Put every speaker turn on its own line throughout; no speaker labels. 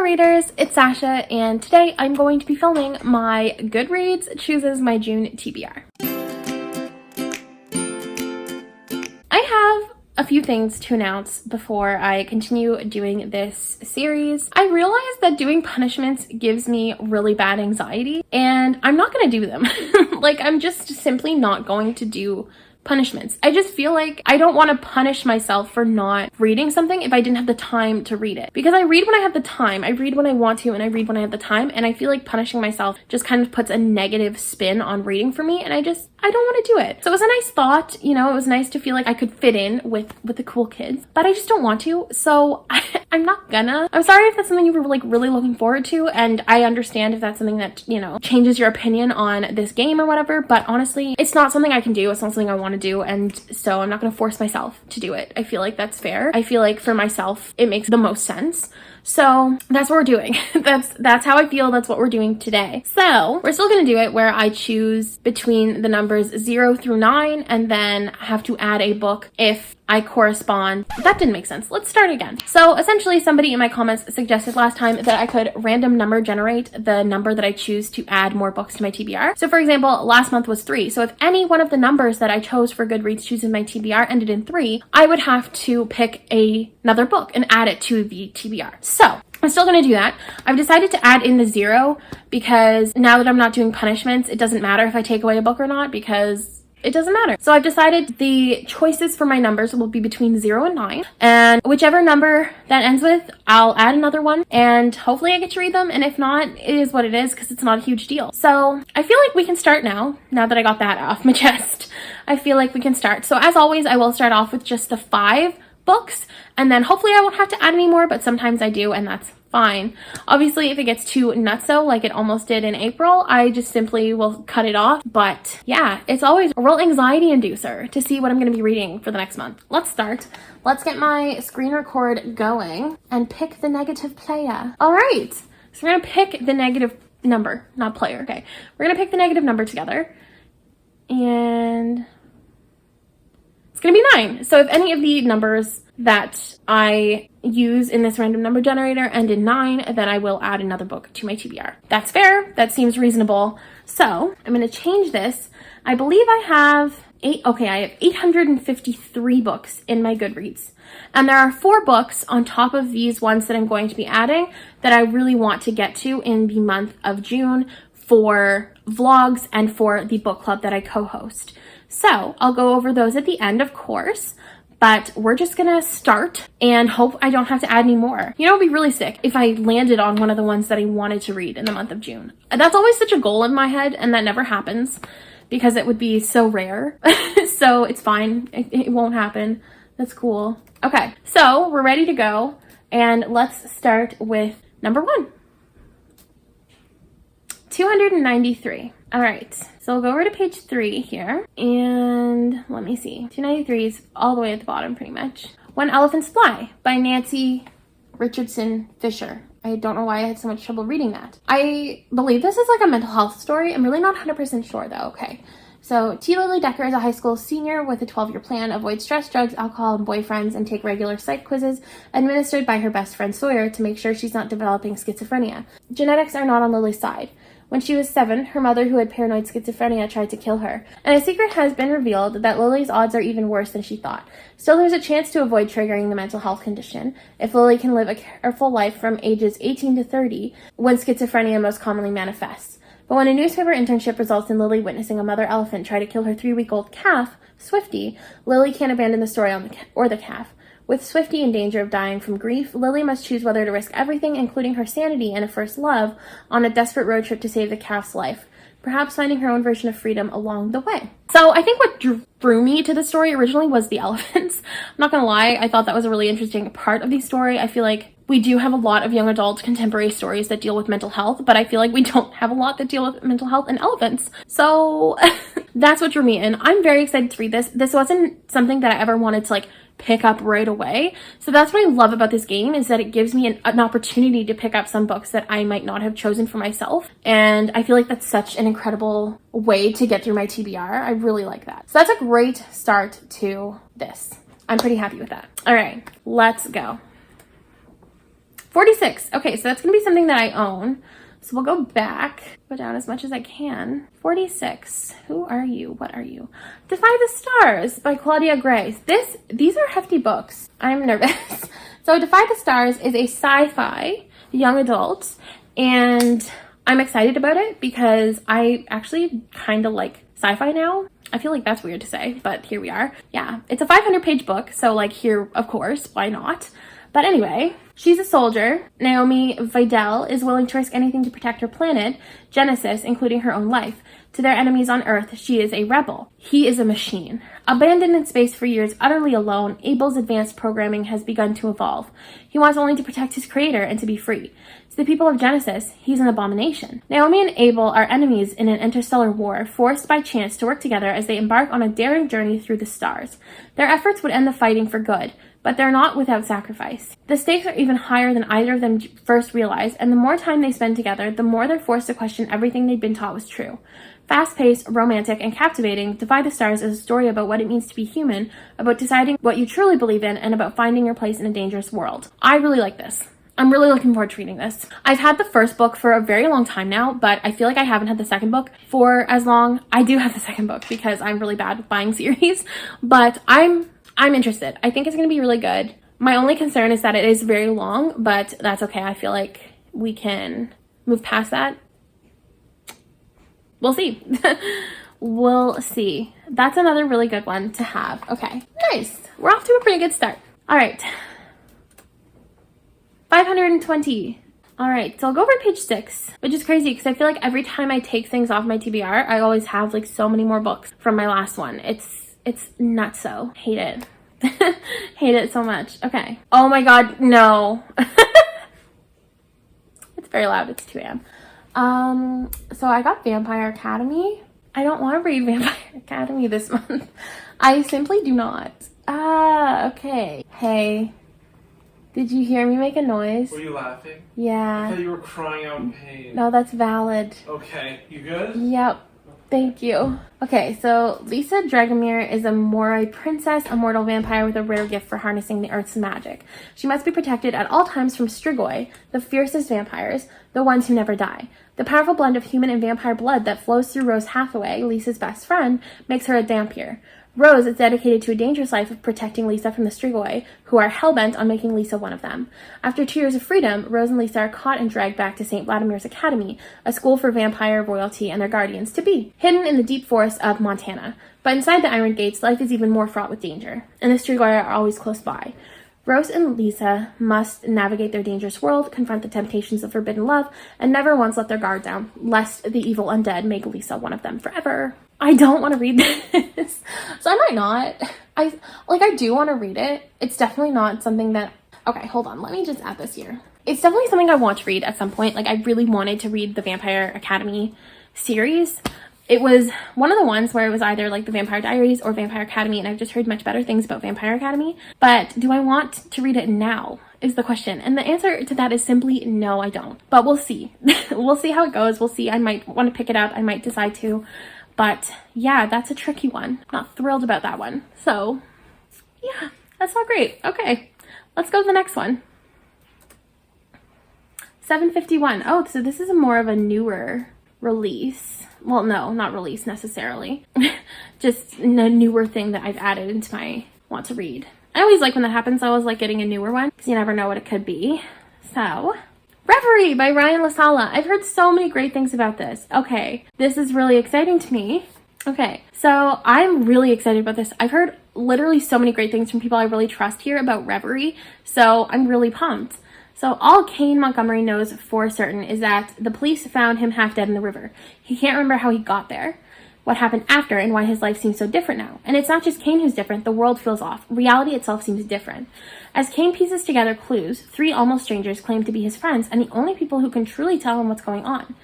readers, it's Sasha, and today I'm going to be filming my Goodreads Chooses My June TBR. I have a few things to announce before I continue doing this series. I realize that doing punishments gives me really bad anxiety, and I'm not going to do them. Like, I'm just simply not going to do punishments. I just feel like I don't want to punish myself for not reading something if I didn't have the time to read it. Because I read when I have the time. I read when I want to, and I read when I have the time. And I feel like punishing myself just kind of puts a negative spin on reading for me. And I don't want to do it. So it was a nice thought. You know, it was nice to feel like I could fit in with the cool kids. But I just don't want to. So I'm not gonna. I'm sorry if that's something you were like really looking forward to. And I understand if that's something that, you know, changes your opinion on this game or whatever. But honestly, it's not something I can do. It's not something I want to do, and so I'm not going to force myself to do it. I feel like that's fair. I feel like for myself it makes the most sense. So that's what we're doing. That's how I feel. That's what we're doing today. So we're still going to do it where I choose between the numbers 0 through 9 and then have to add a book if I correspond. That didn't make sense. Let's start again. So essentially somebody in my comments suggested last time that I could random number generate the number that I choose to add more books to my TBR. So for example, last month was 3. So if any one of the numbers that I chose for Goodreads Choosing My TBR ended in 3, I would have to pick another book and add it to the TBR. So I'm still going to do that. I've decided to add in the 0 because now that I'm not doing punishments, it doesn't matter if I take away a book or not because it doesn't matter. So I've decided the choices for my numbers will be between 0 and 9. And whichever number that ends with, I'll add another one. And hopefully I get to read them. And if not, it is what it is because it's not a huge deal. So I feel like we can start now that I got that off my chest. I feel like we can start. So as always, I will start off with just the 5 books. And then hopefully I won't have to add any more, but sometimes I do, and that's fine. Obviously, if it gets too nutso like it almost did in April, I just simply will cut it off. But yeah, it's always a real anxiety inducer to see what I'm going to be reading for the next month. Let's start. Let's get my screen record going and pick the negative player. All right. So we're going to pick the negative number, not player. Okay. We're going to pick the negative number together. And it's going to be 9. So if any of the numbers that I use in this random number generator end in 9, then I will add another book to my TBR. That's fair. That seems reasonable. So I'm going to change this. I believe I have I have 853 books in my Goodreads. And there are 4 books on top of these ones that I'm going to be adding that I really want to get to in the month of June for vlogs and for the book club that I co-host. So I'll go over those at the end, of course, but we're just gonna start and hope I don't have to add any more. You know, it'd be really sick if I landed on one of the ones that I wanted to read in the month of June. That's always such a goal in my head, and that never happens because it would be so rare. So it's fine. It won't happen. That's cool. Okay, so we're ready to go, and let's start with number 1. 293. All right, so we'll go over to page 3 here, and let me see. 293 is all the way at the bottom, pretty much. When Elephants Fly by Nancy Richardson Fisher. I don't know why I had so much trouble reading that. I believe this is like a mental health story. I'm really not 100% sure though. Okay. So T. Lily Decker is a high school senior with a 12-year plan, avoid stress, drugs, alcohol, and boyfriends, and take regular psych quizzes administered by her best friend Sawyer to make sure she's not developing schizophrenia. Genetics are not on Lily's side. When she was 7, her mother, who had paranoid schizophrenia, tried to kill her. And a secret has been revealed that Lily's odds are even worse than she thought. Still, there's a chance to avoid triggering the mental health condition if Lily can live a careful life from ages 18 to 30, when schizophrenia most commonly manifests. But when a newspaper internship results in Lily witnessing a mother elephant try to kill her 3-week-old calf, Swifty, Lily can't abandon the story or the calf. With Swifty in danger of dying from grief, Lily must choose whether to risk everything, including her sanity and a first love, on a desperate road trip to save the calf's life, perhaps finding her own version of freedom along the way. So I think what drew me to the story originally was the elephants. I'm not gonna lie, I thought that was a really interesting part of the story. I feel like we do have a lot of young adult contemporary stories that deal with mental health, but I feel like we don't have a lot that deal with mental health and elephants. So that's what drew me in. I'm very excited to read this. This wasn't something that I ever wanted to like pick up right away. So that's what I love about this game, is that it gives me an opportunity to pick up some books that I might not have chosen for myself. And I feel like that's such an incredible way to get through my TBR. I really like that. So that's a great start to this. I'm pretty happy with that. All right, let's go. 46. Okay, so that's going to be something that I own. So we'll go back, go down as much as I can. 46. Who are you? What are you? Defy the Stars by Claudia Gray. These are hefty books. I'm nervous. So Defy the Stars is a sci-fi young adult, and I'm excited about it because I actually kind of like sci-fi now. I feel like that's weird to say, but here we are. Yeah, it's a 500-page book, so like here, of course, why not? But anyway, she's a soldier. Naomi Vidal is willing to risk anything to protect her planet, Genesis, including her own life. To their enemies on Earth, she is a rebel. He is a machine. Abandoned in space for years, utterly alone, Abel's advanced programming has begun to evolve. He wants only to protect his creator and to be free. To the people of Genesis, he's an abomination. Naomi and Abel are enemies in an interstellar war, forced by chance to work together as they embark on a daring journey through the stars. Their efforts would end the fighting for good, but they're not without sacrifice. The stakes are even higher than either of them first realized, and the more time they spend together, the more they're forced to question everything they'd been taught was true. Fast-paced, romantic, and captivating, Defy the Stars is a story about what it means to be human, about deciding what you truly believe in, and about finding your place in a dangerous world. I really like this. I'm really looking forward to reading this. I've had the first book for a very long time now, but I feel like I haven't had the second book for as long. I do have the second book because I'm really bad with buying series, but I'm interested. I think it's going to be really good. My only concern is that it is very long, but that's okay. I feel like we can move past that. We'll see. We'll see. That's another really good one to have. Okay, nice. We're off to a pretty good start. All right. 520. All right, so I'll go over page 6, which is crazy because I feel like every time I take things off my TBR, I always have like so many more books from my last one. It's nutso. Hate it. Hate it so much. Okay. Oh my god, no. It's very loud. It's 2 a.m. So I got Vampire Academy. I don't want to read Vampire Academy this month. I simply do not. Okay. Hey. Did you hear me make a noise?
Were you laughing?
Yeah.
I thought you were crying out in pain.
No, that's valid.
Okay. You good?
Yep. Thank you. Okay, so Lisa Dragomir is a Morai princess, a mortal vampire with a rare gift for harnessing the earth's magic. She must be protected at all times from Strigoi, the fiercest vampires, the ones who never die. The powerful blend of human and vampire blood that flows through Rose Hathaway, Lisa's best friend, makes her a Dampier. Rose is dedicated to a dangerous life of protecting Lisa from the Strigoi, who are hell-bent on making Lisa one of them. After 2 years of freedom, Rose and Lisa are caught and dragged back to St. Vladimir's Academy, a school for vampire royalty and their guardians to be, hidden in the deep forests of Montana. But inside the Iron Gates, life is even more fraught with danger, and the Strigoi are always close by. Rose and Lisa must navigate their dangerous world, confront the temptations of forbidden love, and never once let their guard down, lest the evil undead make Lisa one of them forever. I don't want to read this. So I might not. I do want to read it. It's definitely not something that... Okay, hold on. Let me just add this here. It's definitely something I want to read at some point. Like, I really wanted to read the Vampire Academy series. It was one of the ones where it was either like the Vampire Diaries or Vampire Academy, and I've just heard much better things about Vampire Academy. But do I want to read it now is the question. And the answer to that is simply no, I don't. But we'll see. We'll see how it goes. We'll see. I might want to pick it up. I might decide to. But yeah, that's a tricky one. Not thrilled about that one. So yeah, that's not great. Okay, let's go to the next one. 751. Oh, so this is more of a newer release. Well, no, not release necessarily. Just a newer thing that I've added into my want to read. I always like when that happens. I always like getting a newer one because you never know what it could be. So, Reverie by Ryan Lasalla. I've heard so many great things about this. Okay, this is really exciting to me. Okay, so I'm really excited about this. I've heard literally so many great things from people I really trust here about Reverie, so I'm really pumped. So all Kane Montgomery knows for certain is that the police found him half dead in the river. He can't remember how he got there, what happened after, and why his life seems so different now. And it's not just Kane who's different, the world feels off. Reality itself seems different. As Kane pieces together clues, 3 almost strangers claim to be his friends and the only people who can truly tell him what's going on.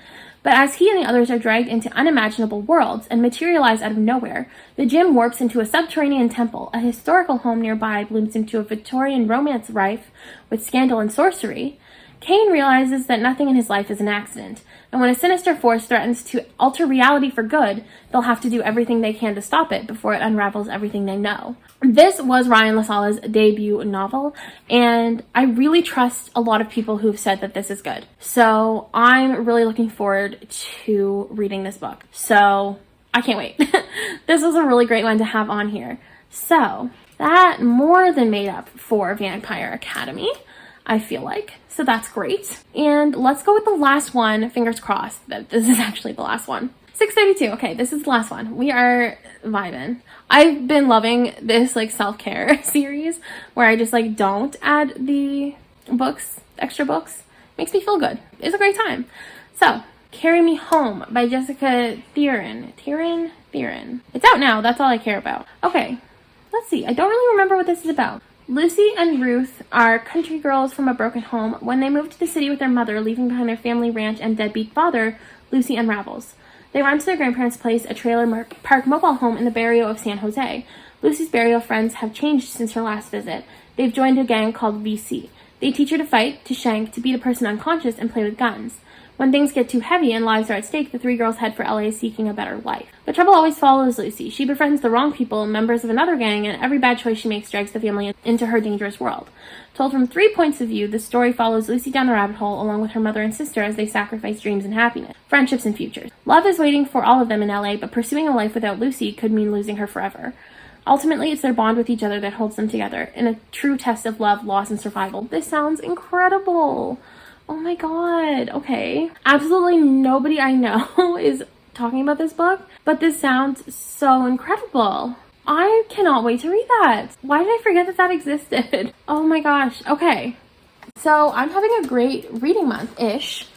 But as he and the others are dragged into unimaginable worlds and materialize out of nowhere, the gym warps into a subterranean temple, a historical home nearby blooms into a Victorian romance rife with scandal and sorcery. Kane realizes that nothing in his life is an accident, and when a sinister force threatens to alter reality for good, they'll have to do everything they can to stop it before it unravels everything they know. This was Ryan Lasalla's debut novel, and I really trust a lot of people who've said that this is good. So I'm really looking forward to reading this book. So I can't wait. This was a really great one to have on here. So that more than made up for Vampire Academy, I feel like. So that's great. And let's go with the last one. Fingers crossed that this is actually the last one. 632. Okay, this is the last one. We are vibing. I've been loving this like self-care series where I just like don't add the books, extra books. Makes me feel good. It's a great time. So, Carry Me Home by Jessica Theron. It's out now. That's all I care about. Okay, let's see. I don't really remember what this is about. Lucy and Ruth are country girls from a broken home. When they move to the city with their mother, leaving behind their family ranch and deadbeat father, Lucy unravels. They run to their grandparents' place, a trailer park mobile home in the barrio of San Jose. Lucy's barrio friends have changed since her last visit. They've joined a gang called VC. They teach her to fight, to shank, to beat a person unconscious, and play with guns. When things get too heavy and lives are at stake, the three girls head for LA seeking a better life. But trouble always follows Lucy. She befriends the wrong people, members of another gang, and every bad choice she makes drags the family into her dangerous world. Told from 3 points of view, the story follows Lucy down the rabbit hole along with her mother and sister as they sacrifice dreams and happiness, friendships and futures. Love is waiting for all of them in LA, but pursuing a life without Lucy could mean losing her forever. Ultimately, it's their bond with each other that holds them together, in a true test of love, loss, and survival. This sounds incredible! Oh my god, okay. Absolutely nobody I know is talking about this book, but this sounds so incredible. I cannot wait to read that. Why did I forget that that existed? Oh my gosh, okay. So I'm having a great reading month-ish.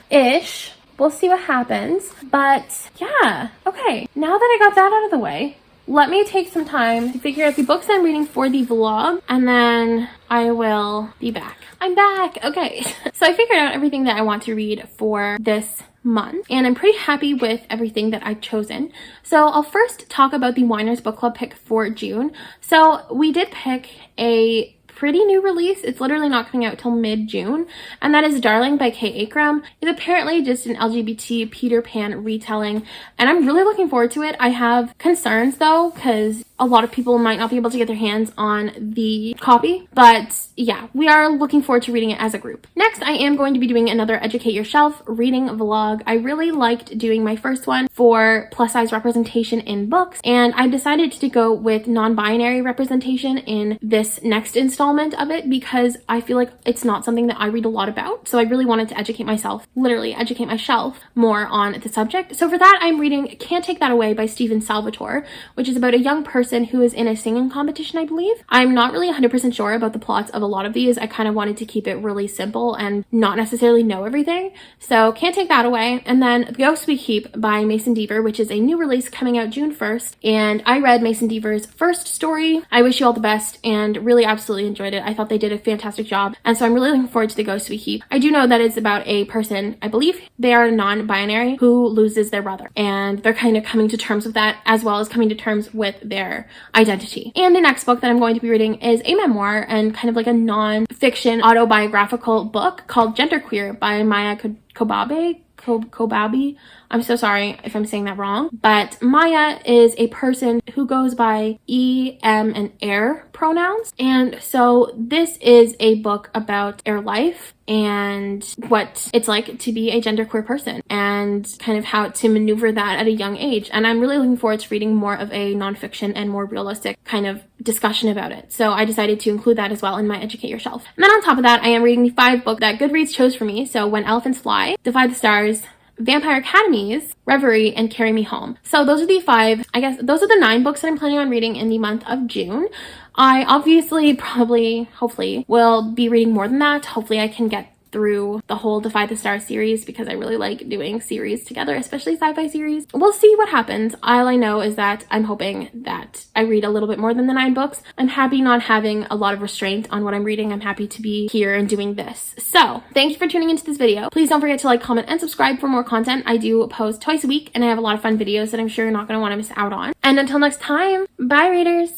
We'll see what happens, but yeah, okay. Now that I got that out of the way, let me take some time to figure out the books I'm reading for the vlog, and then I will be back. I'm back! Okay, so I figured out everything that I want to read for this month, and I'm pretty happy with everything that I've chosen. So I'll first talk about the Winers Book Club pick for June. So we did pick a pretty new release. It's literally not coming out till mid-June, and that is Darling by Kay Akram. It's apparently just an LGBT Peter Pan retelling, and I'm really looking forward to it. I have concerns though, because a lot of people might not be able to get their hands on the copy, but yeah, we are looking forward to reading it as a group. Next, I am going to be doing another Educate Yourself reading vlog. I really liked doing my first one for plus size representation in books, and I decided to go with non-binary representation in this next installment of it because I feel like it's not something that I read a lot about, so I really wanted to educate myself, literally educate myself more on the subject. So for that, I'm reading Can't Take That Away by Stephen Salvatore, which is about a young person who is in a singing competition, I believe. I'm not really 100% sure about the plots of a lot of these. I kind of wanted to keep it really simple and not necessarily know everything. So Can't Take That Away. And then The Ghost We Keep by Mason Deaver, which is a new release coming out June 1st. And I read Mason Deaver's first story, I Wish You All the Best, and really absolutely enjoyed it. I thought they did a fantastic job. And so I'm really looking forward to The Ghost We Keep. I do know that it's about a person, I believe they are non-binary, who loses their brother. And they're kind of coming to terms with that, as well as coming to terms with their identity. And the next book that I'm going to be reading is a memoir and kind of like a non-fiction autobiographical book called Genderqueer by Maya Kobabe. I'm so sorry if I'm saying that wrong, but Maya is a person who goes by E, M, and air pronouns. And so this is a book about air life and what it's like to be a genderqueer person and kind of how to maneuver that at a young age. And I'm really looking forward to reading more of a nonfiction and more realistic kind of discussion about it. So I decided to include that as well in my Educate Yourself. And then on top of that, I am reading the 5 books that Goodreads chose for me. So When Elephants Fly, Defy the Stars, Vampire Academies, Reverie, and Carry Me Home. So those are the 5, I guess those are the 9 books that I'm planning on reading in the month of June. I obviously hopefully will be reading more than that. Hopefully I can get through the whole Defy the Stars series because I really like doing series together, especially sci-fi series. We'll see what happens. All I know is that I'm hoping that I read a little bit more than the 9 books. I'm happy not having a lot of restraint on what I'm reading. I'm happy to be here and doing this. So thank you for tuning into this video. Please don't forget to like, comment, and subscribe for more content. I do post twice a week and I have a lot of fun videos that I'm sure you're not going to want to miss out on. And until next time, bye readers!